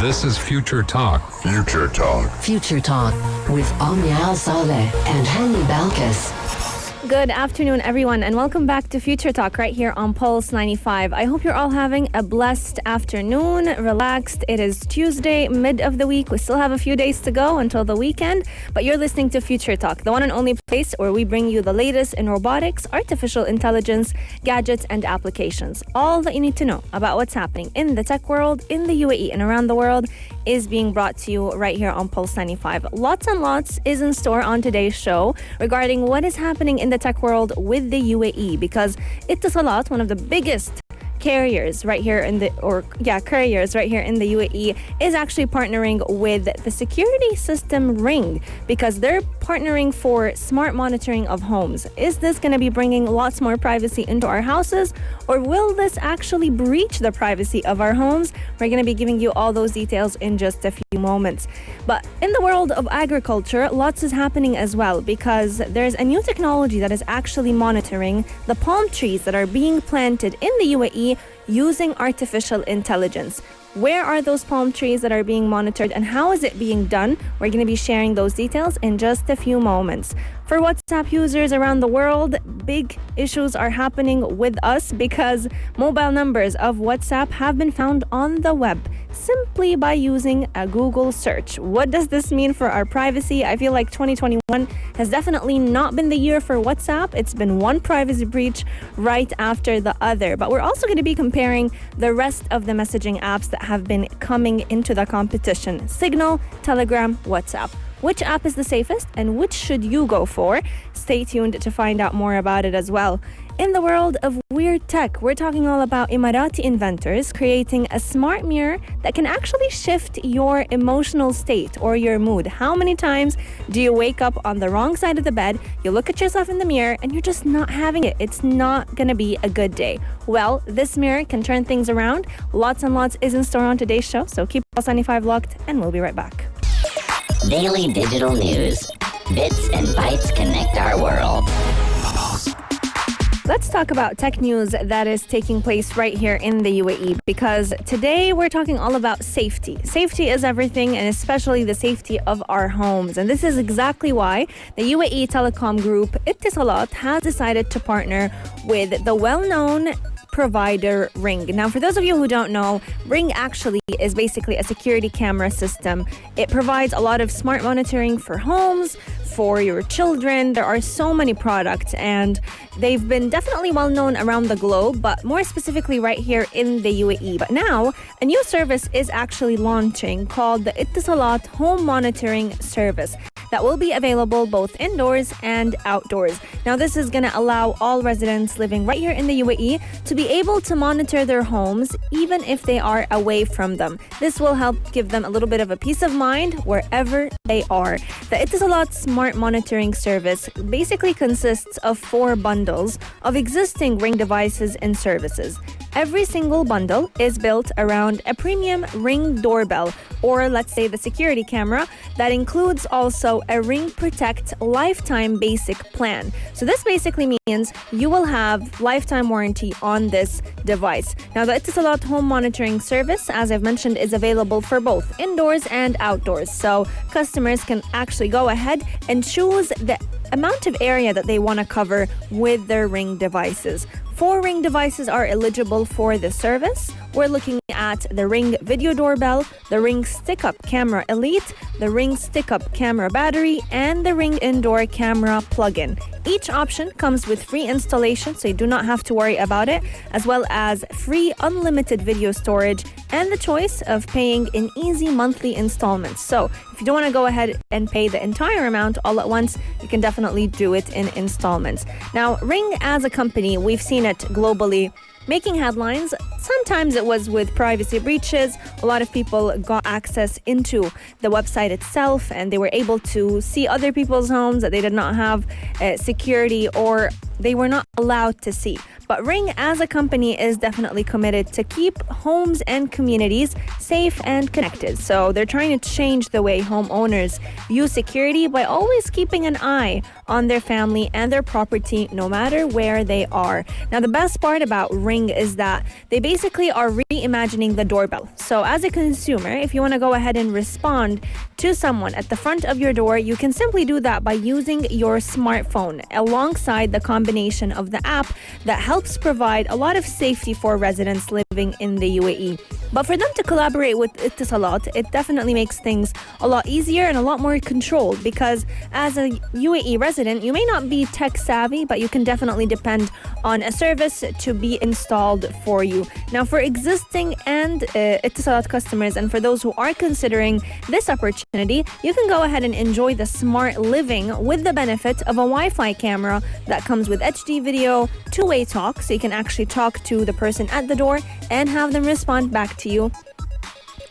This is Future Talk. Future Talk. Future Talk with Omnia Saleh and Hani Balkis. Good afternoon, everyone, and welcome back to Future Talk right here on Pulse 95. I hope you're all having a blessed afternoon, relaxed. It is Tuesday, mid of the week. We still have a few days to go until the weekend, but you're listening to Future Talk, the one and only place where we bring you the latest in robotics, artificial intelligence, gadgets, and applications. All that you need to know about what's happening in the tech world, in the UAE, and around the world is being brought to you right here on Pulse 95. Lots and lots is in store on today's show regarding what is happening in the tech world with the UAE, because Etisalat, one of the biggest carriers right here in the UAE, is actually partnering with the security system Ring, because they're partnering for smart monitoring of homes. Is this going to be bringing lots more privacy into our houses, or will this actually breach the privacy of our homes? We're going to be giving you all those details in just a few moments. But in the world of agriculture, lots is happening as well, because there's a new technology that is actually monitoring the palm trees that are being planted in the UAE using artificial intelligence. Where are those palm trees that are being monitored, and how is it being done? We're going to be sharing those details in just a few moments. For WhatsApp users around the world, big issues are happening with us because mobile numbers of WhatsApp have been found on the web simply by using a Google search. What does this mean for our privacy? I feel like 2021 has definitely not been the year for WhatsApp. It's been one privacy breach right after the other. But we're also going to be comparing the rest of the messaging apps that have been coming into the competition: Signal, Telegram, WhatsApp. Which app is the safest and which should you go for? Stay tuned to find out more about it as well. In the world of weird tech, we're talking all about Emirati Inventors creating a smart mirror that can actually shift your emotional state or your mood. How many times do you wake up on the wrong side of the bed, you look at yourself in the mirror, and you're just not having it? It's not going to be a good day. Well, this mirror can turn things around. Lots and lots is in store on today's show, so keep Pulse 95 locked, and we'll be right back. Daily digital news. Bits and bytes connect our world. Let's talk about tech news that is taking place right here in the UAE, because today we're talking all about safety. Safety is everything, and especially the safety of our homes. And this is exactly why the UAE telecom group Etisalat has decided to partner with the well-known provider Ring. Now, for those of you who don't know, Ring actually is basically a security camera system. It provides a lot of smart monitoring for homes, for your children. There are so many products, and they've been definitely well known around the globe, but more specifically right here in the UAE. But now, a new service is actually launching called the Etisalat Home Monitoring Service that will be available both indoors and outdoors. Now, this is going to allow all residents living right here in the UAE to be able to monitor their homes even if they are away from them. This will help give them a little bit of a peace of mind wherever they are. The Etisalat Smart Monitoring Service basically consists of 4 bundles of existing Ring devices and services. Every single bundle is built around a premium Ring doorbell, or let's say the security camera, that includes also a Ring Protect lifetime basic plan. So this basically means you will have lifetime warranty on this device. Now, the Etisalat Home Monitoring Service, as I've mentioned, is available for both indoors and outdoors. So customers can actually go ahead and choose the amount of area that they want to cover with their Ring devices. 4 Ring devices are eligible for the service. We're looking at the Ring Video Doorbell, the Ring Stick-Up Camera Elite, the Ring Stick-Up Camera Battery, and the Ring Indoor Camera Plug-in. Each option comes with free installation, so you do not have to worry about it, as well as free unlimited video storage and the choice of paying in easy monthly installments. So if you don't want to go ahead and pay the entire amount all at once, you can definitely do it in installments. Now, Ring as a company, we've seen it globally making headlines. Sometimes it was with privacy breaches. A lot of people got access into the website itself, and they were able to see other people's homes that they did not have security, or they were not allowed to see. But Ring as a company is definitely committed to keep homes and communities safe and connected. So they're trying to change the way homeowners view security by always keeping an eye on their family and their property no matter where they are. Now, the best part about Ring bring is that they basically are reimagining the doorbell. So as a consumer, if you want to go ahead and respond to someone at the front of your door, you can simply do that by using your smartphone alongside the combination of the app that helps provide a lot of safety for residents living in the UAE. But for them to collaborate with Etisalat, it definitely makes things a lot easier and a lot more controlled, because as a UAE resident, you may not be tech savvy, but you can definitely depend on a service to be installed for you. Now, for existing and Etisalat customers, and for those who are considering this opportunity, you can go ahead and enjoy the smart living with the benefit of a Wi-Fi camera that comes with HD video, two-way talk, so you can actually talk to the person at the door and have them respond back to you.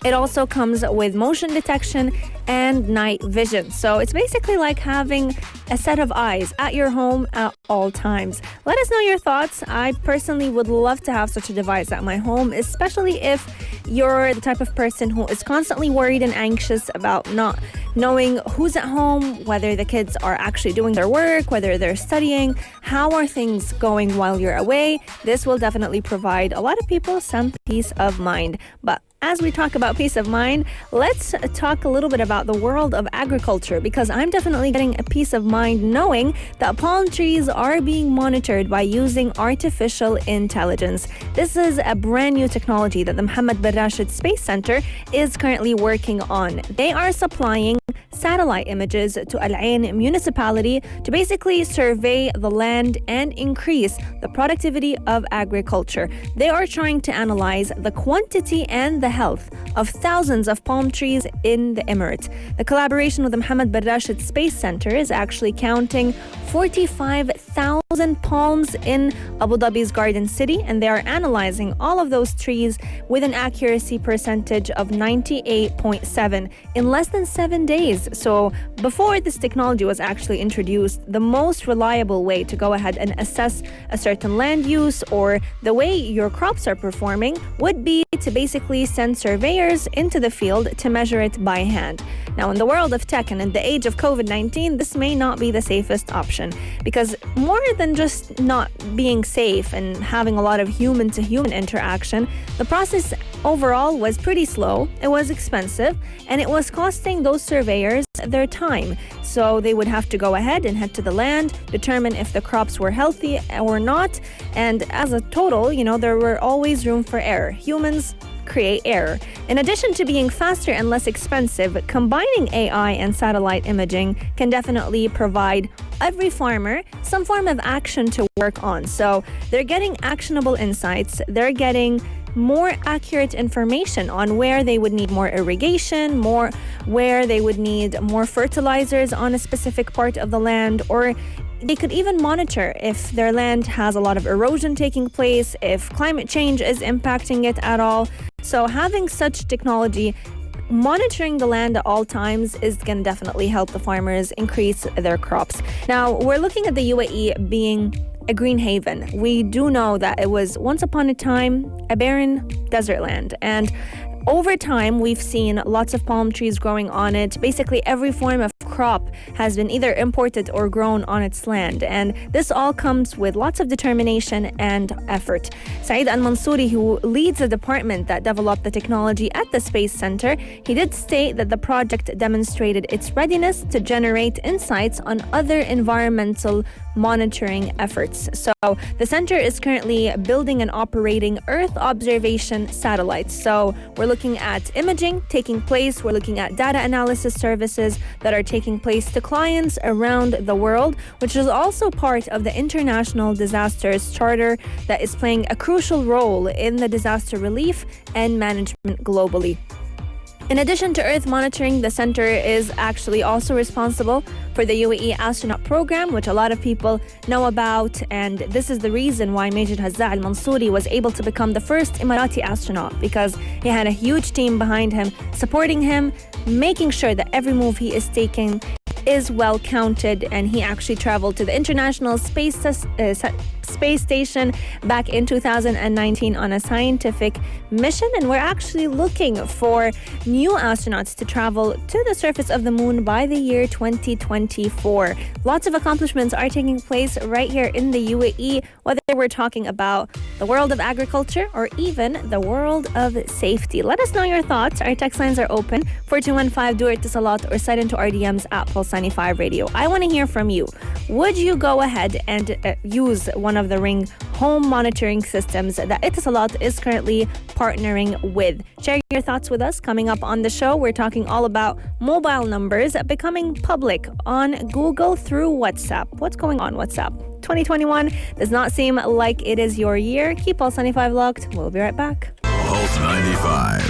It also comes with motion detection and night vision. So it's basically like having a set of eyes at your home at all times. Let us know your thoughts. I personally would love to have such a device at my home, especially if you're the type of person who is constantly worried and anxious about not knowing who's at home, whether the kids are actually doing their work, whether they're studying, how are things going while you're away. This will definitely provide a lot of people some peace of mind. But as we talk about peace of mind, let's talk a little bit about the world of agriculture, because I'm definitely getting a peace of mind knowing that palm trees are being monitored by using artificial intelligence. This is a brand new technology that the Mohammed bin Rashid Space Center is currently working on. They are supplying satellite images to Al Ain municipality to basically survey the land and increase the productivity of agriculture. They are trying to analyze the quantity and the health of thousands of palm trees in the Emirate. The collaboration with the Mohammed bin Rashid Space Center is actually counting 45,000 palms in Abu Dhabi's Garden City, and they are analyzing all of those trees with an accuracy percentage of 98.7 in less than 7 days. So before this technology was actually introduced, the most reliable way to go ahead and assess a certain land use or the way your crops are performing would be to basically send surveyors into the field to measure it by hand. Now, in the world of tech and in the age of COVID-19, this may not be the safest option, because more than just not being safe and having a lot of human-to-human interaction, the process overall was pretty slow, it was expensive, and it was costing those surveyors their time. So they would have to go ahead and head to the land, determine if the crops were healthy or not, and as a total, there were always room for error. Humans create error. In addition to being faster and less expensive, combining AI and satellite imaging can definitely provide every farmer some form of action to work on. So they're getting actionable insights, they're getting more accurate information on where they would need more irrigation, where they would need more fertilizers on a specific part of the land, or they could even monitor if their land has a lot of erosion taking place, if climate change is impacting it at all. So having such technology, monitoring the land at all times, is going to definitely help the farmers increase their crops. Now, we're looking at the UAE being a green haven. We do know that it was once upon a time a barren desert land, and over time, we've seen lots of palm trees growing on it. Basically, every form of crop has been either imported or grown on its land. And this all comes with lots of determination and effort. Zayed Al-Mansouri, who leads the department that developed the technology at the Space Center, he did state that the project demonstrated its readiness to generate insights on other environmental monitoring efforts. So the center is currently building and operating Earth observation satellites. So we're looking at imaging taking place. We're looking at data analysis services that are taking place to clients around the world, which is also part of the International Disasters Charter that is playing a crucial role in the disaster relief and management globally. In addition to Earth monitoring, the center is actually also responsible for the UAE astronaut program, which a lot of people know about. And this is the reason why Majid Hazza Al-Mansouri was able to become the first Emirati astronaut, because he had a huge team behind him, supporting him, making sure that every move he is taking is well counted, and he actually traveled to the International Space Station back in 2019 on a scientific mission, and we're actually looking for new astronauts to travel to the surface of the moon by the year 2024. Lots of accomplishments are taking place right here in the UAE, whether we're talking about the world of agriculture or even the world of safety. Let us know your thoughts. Our text lines are open, 4215 do Etisalat, or slide into our DMs at Pulse95 Radio. I want to hear from you. Would you go ahead and use one of the Ring home monitoring systems that Etisalat is currently partnering with? Share your thoughts with us. Coming up on the show, we're talking all about mobile numbers becoming public on Google through WhatsApp. What's going on WhatsApp? 2021 does not seem like it is your year. Keep Pulse 95 locked. We'll be right back. Pulse 95.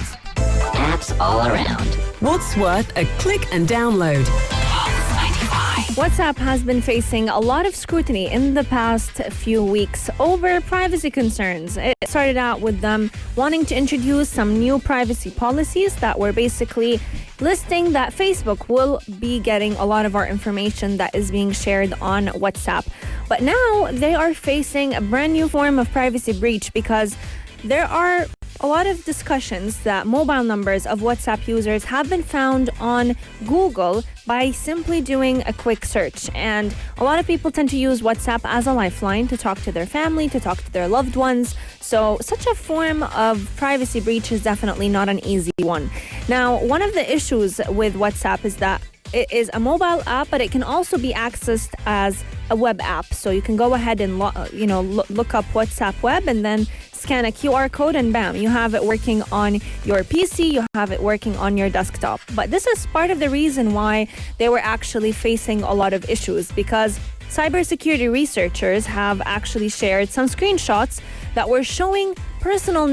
Apps all around. What's worth a click and download? WhatsApp has been facing a lot of scrutiny in the past few weeks over privacy concerns. It started out with them wanting to introduce some new privacy policies that were basically listing that Facebook will be getting a lot of our information that is being shared on WhatsApp. But now they are facing a brand new form of privacy breach because there are a lot of discussions that mobile numbers of WhatsApp users have been found on Google by simply doing a quick search. And a lot of people tend to use WhatsApp as a lifeline to talk to their family, to talk to their loved ones. So such a form of privacy breach is definitely not an easy one. Now, one of the issues with WhatsApp is that it is a mobile app, but it can also be accessed as a web app. So you can go ahead and look up WhatsApp web and then scan a QR code and bam, you have it working on your PC, you have it working on your desktop. But this is part of the reason why they were actually facing a lot of issues, because cybersecurity researchers have actually shared some screenshots that were showing personal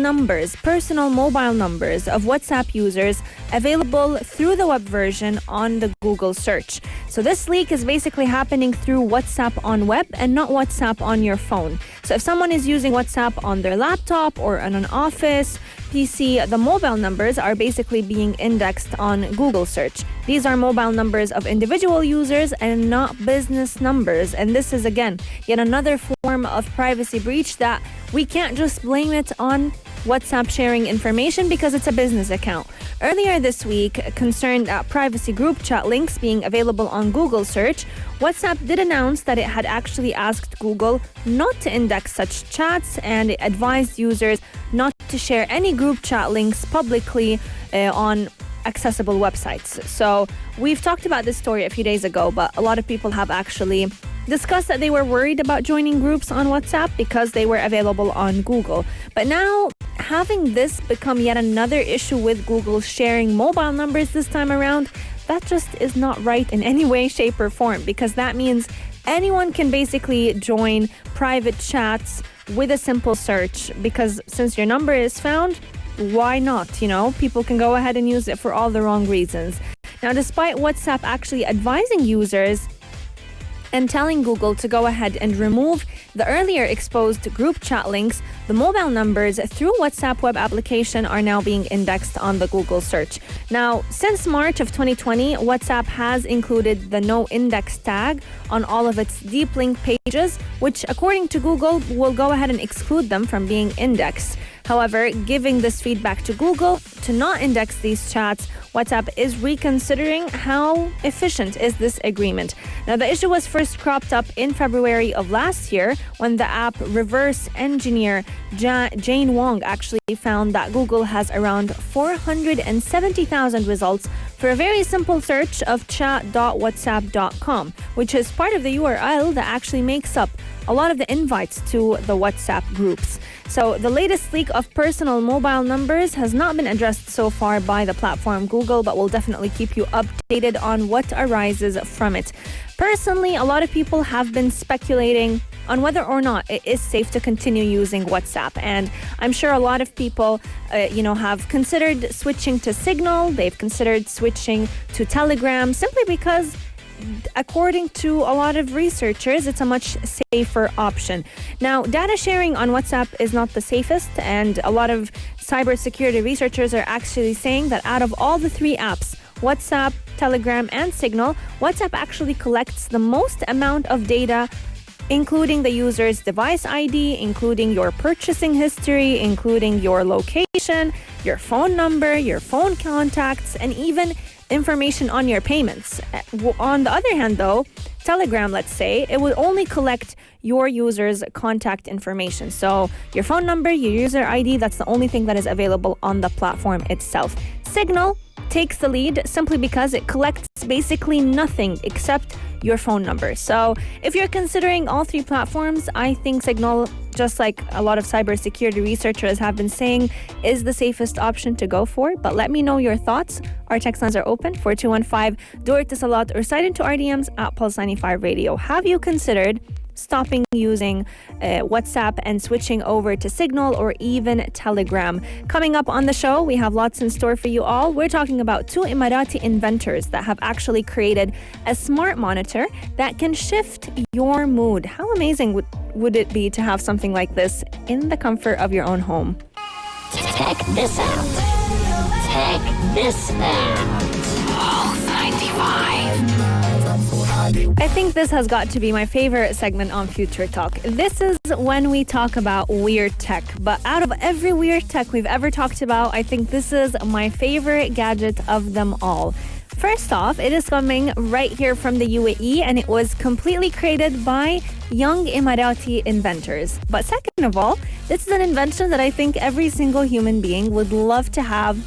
mobile numbers of WhatsApp users available through the web version on the Google search. So this leak is basically happening through WhatsApp on web and not WhatsApp on your phone. So if someone is using WhatsApp on their laptop or on an office PC, the mobile numbers are basically being indexed on Google search. These are mobile numbers of individual users and not business numbers. And this is, again, yet another form of privacy breach that we can't just blame it on WhatsApp sharing information because it's a business account. Earlier this week, concerned at privacy group chat links being available on Google search, WhatsApp did announce that it had actually asked Google not to index such chats, and it advised users not to share any group chat links publicly on accessible websites. So we've talked about this story a few days ago, but a lot of people have actually discussed that they were worried about joining groups on WhatsApp because they were available on Google. But now, having this become yet another issue with Google sharing mobile numbers this time around, that just is not right in any way, shape, or form, because that means anyone can basically join private chats with a simple search, because since your number is found, why not? People can go ahead and use it for all the wrong reasons. Now, despite WhatsApp actually advising users and telling Google to go ahead and remove the earlier exposed group chat links, the mobile numbers through WhatsApp web application are now being indexed on the Google search. Now, since March of 2020, WhatsApp has included the no index tag on all of its deep link pages, which according to Google will go ahead and exclude them from being indexed. However, giving this feedback to Google to not index these chats, WhatsApp is reconsidering how efficient is this agreement. Now, the issue was first cropped up in February of last year when the app reverse engineer Jane Wong actually found that Google has around 470,000 results for a very simple search of chat.whatsapp.com, which is part of the URL that actually makes up a lot of the invites to the WhatsApp groups. So the latest leak of personal mobile numbers has not been addressed so far by the platform Google, but we'll definitely keep you updated on what arises from it. Personally, a lot of people have been speculating on whether or not it is safe to continue using WhatsApp. And I'm sure a lot of people, have considered switching to Signal. They've considered switching to Telegram simply because, according to a lot of researchers, it's a much safer option. Now, data sharing on WhatsApp is not the safest, and a lot of cybersecurity researchers are actually saying that out of all the three apps, WhatsApp, Telegram, and Signal, WhatsApp actually collects the most amount of data, including the user's device ID, including your purchasing history, including your location, your phone number, your phone contacts, and even information on your payments. On the other hand, though, Telegram, let's say, it will only collect your user's contact information. So your phone number, your user ID, that's the only thing that is available on the platform itself. Signal takes the lead simply because it collects basically nothing except your phone number. So if you're considering all three platforms, I think Signal, just like a lot of cybersecurity researchers have been saying, is the safest option to go for. But let me know your thoughts. Our text lines are open, 4215, do Etisalat or slide into RDMs at Pulse 95 Radio. Have you considered stopping using WhatsApp and switching over to Signal or even Telegram? Coming up on the show, we have lots in store for you all. We're talking about two Emirati inventors that have actually created a smart monitor that can shift your mood. How amazing would it be to have something like this in the comfort of your own home? Check this out. Check this out. Pulse 95. I think this has got to be my favorite segment on Future Talk. This is when we talk about weird tech. But out of every weird tech we've ever talked about, I think this is my favorite gadget of them all. First off, it is coming right here from the UAE, and it was completely created by young Emirati inventors. But second of all, this is an invention that I think every single human being would love to have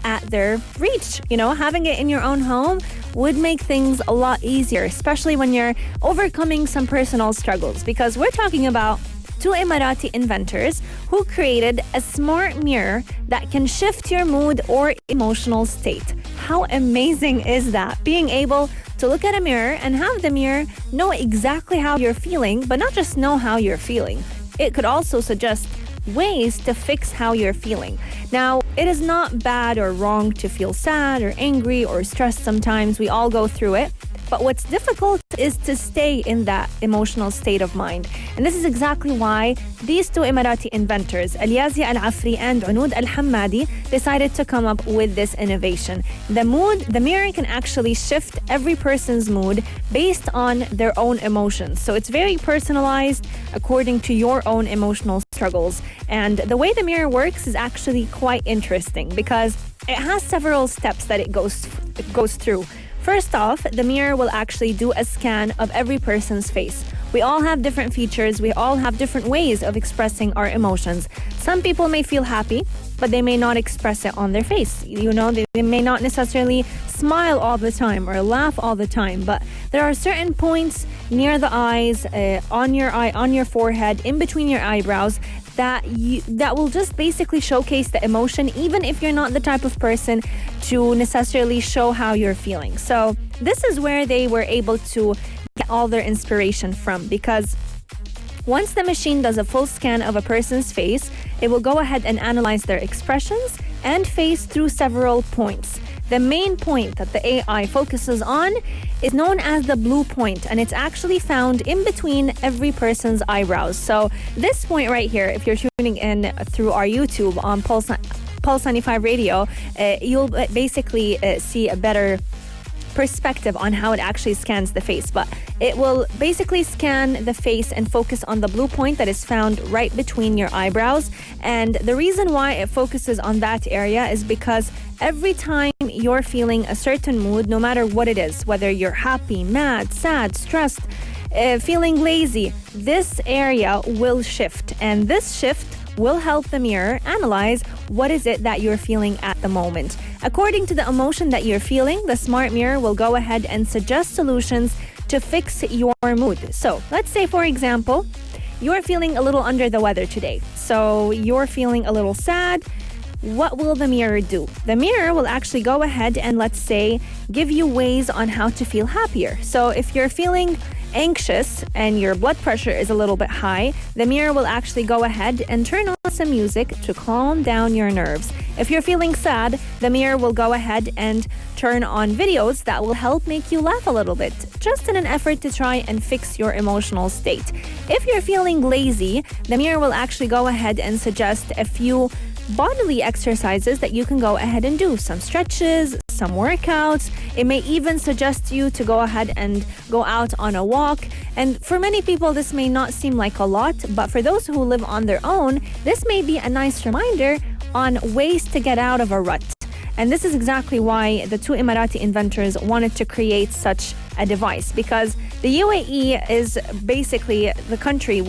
at their reach. You know, having it in your own home would make things a lot easier, especially when you're overcoming some personal struggles, because we're talking about two Emirati inventors who created a smart mirror that can shift your mood or emotional state. How amazing is that? Being able to look at a mirror and have the mirror know exactly how you're feeling, but not just know how you're feeling. It could also suggest ways to fix how you're feeling. Now, it is not bad or wrong to feel sad or angry or stressed sometimes. We all go through it. But what's difficult is to stay in that emotional state of mind. And this is exactly why these two Emirati inventors, Al-Yazia Al-Afri and Unood Al-Hammadi, decided to come up with this innovation. The mirror can actually shift every person's mood based on their own emotions. So it's very personalized according to your own emotional struggles. And the way the mirror works is actually quite interesting because it has several steps that it goes through. First off, the mirror will actually do a scan of every person's face. We all have different features. We all have different ways of expressing our emotions. Some people may feel happy, but they may not express it on their face. You know, they may not necessarily smile all the time or laugh all the time, but there are certain points near the eyes, on your forehead, in between your eyebrows, that will just basically showcase the emotion, even if you're not the type of person to necessarily show how you're feeling. So this is where they were able to get all their inspiration from, because once the machine does a full scan of a person's face, it will go ahead and analyze their expressions and face through several points. The main point that the AI focuses on is known as the blue point, and it's actually found in between every person's eyebrows. So this point right here, if you're tuning in through our YouTube on Pulse 95 Radio, you'll basically see a better perspective on how it actually scans the face. But it will basically scan the face and focus on the blue point that is found right between your eyebrows. And the reason why it focuses on that area is because every time you're feeling a certain mood, no matter what it is, whether you're happy, mad, sad, stressed, feeling lazy, this area will shift. And this shift will help the mirror analyze what is it that you're feeling at the moment. According to the emotion that you're feeling, the smart mirror will go ahead and suggest solutions to fix your mood. So let's say, for example, you're feeling a little under the weather today. So you're feeling a little sad. What will the mirror do? The mirror will actually go ahead and, let's say, give you ways on how to feel happier. So if you're feeling anxious and your blood pressure is a little bit high, the mirror will actually go ahead and turn on some music to calm down your nerves. If you're feeling sad, the mirror will go ahead and turn on videos that will help make you laugh a little bit, just in an effort to try and fix your emotional state. If you're feeling lazy, the mirror will actually go ahead and suggest a few bodily exercises that you can go ahead and do. Some stretches, some workouts. It may even suggest you to go ahead and go out on a walk. And for many people, this may not seem like a lot, but for those who live on their own, this may be a nice reminder on ways to get out of a rut. And this is exactly why the two Emirati inventors wanted to create such a device, because the UAE is basically the country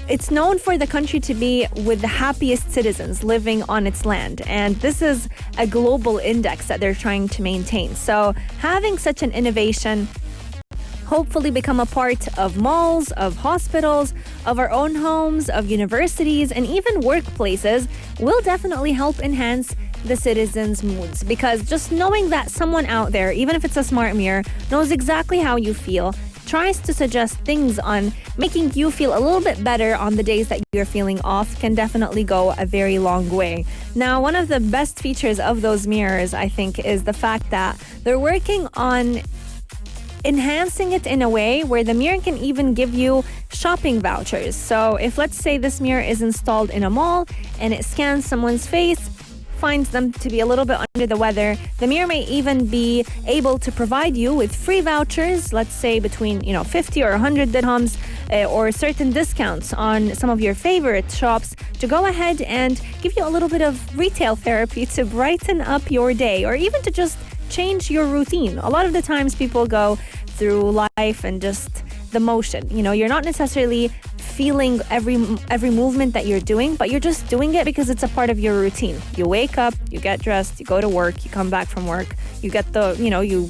it's known for the country to be with the happiest citizens living on its land. And this is a global index that they're trying to maintain. So having such an innovation hopefully become a part of malls, of hospitals, of our own homes, of universities, and even workplaces will definitely help enhance the citizens' moods. Because just knowing that someone out there, even if it's a smart mirror, knows exactly how you feel, tries to suggest things on making you feel a little bit better on the days that you're feeling off can definitely go a very long way. Now, one of the best features of those mirrors, I think, is the fact that they're working on enhancing it in a way where the mirror can even give you shopping vouchers. So if, let's say, this mirror is installed in a mall and it scans someone's face, finds them to be a little bit under the weather, the mirror may even be able to provide you with free vouchers, let's say between 50 or 100 dirhams, or certain discounts on some of your favorite shops, to go ahead and give you a little bit of retail therapy to brighten up your day, or even to just change your routine. A lot of the times people go through life and just the motion. You're not necessarily feeling every movement that you're doing, but you're just doing it because it's a part of your routine. You wake up, you get dressed, you go to work, you come back from work, you get you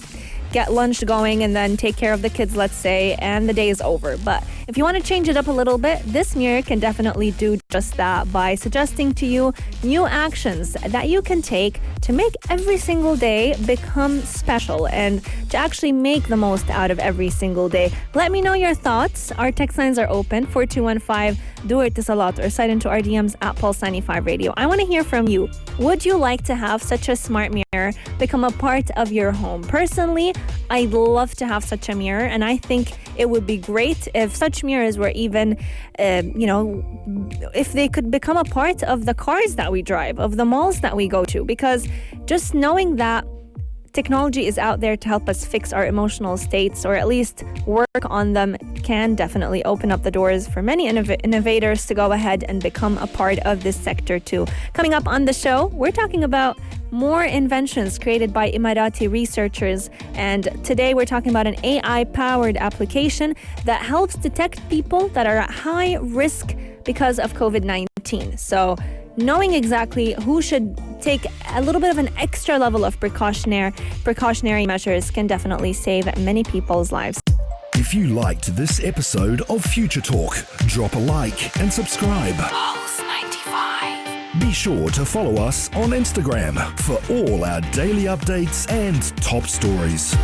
get lunch going and then take care of the kids, let's say, and the day is over. But if you want to change it up a little bit, this mirror can definitely do just that by suggesting to you new actions that you can take to make every single day become special and to actually make the most out of every single day. Let me know your thoughts. Our text lines are open, 4215 do Etisalat, or slide into our DMs at Pulse95 Radio. I want to hear from you. Would you like to have such a smart mirror become a part of your home? Personally, I'd love to have such a mirror, and I think it would be great if such mirrors were even, if they could become a part of the cars that we drive, of the malls that we go to, because just knowing that technology is out there to help us fix our emotional states, or at least work on them, can definitely open up the doors for many innovators to go ahead and become a part of this sector too. Coming up on the show, we're talking about more inventions created by Emirati researchers, and today we're talking about an AI-powered application that helps detect people that are at high risk because of COVID-19. So knowing exactly who should take a little bit of an extra level of precautionary measures can definitely save many people's lives. If you liked this episode of Future Talk, drop a like and subscribe. Pulse 95. Be sure to follow us on Instagram for all our daily updates and top stories.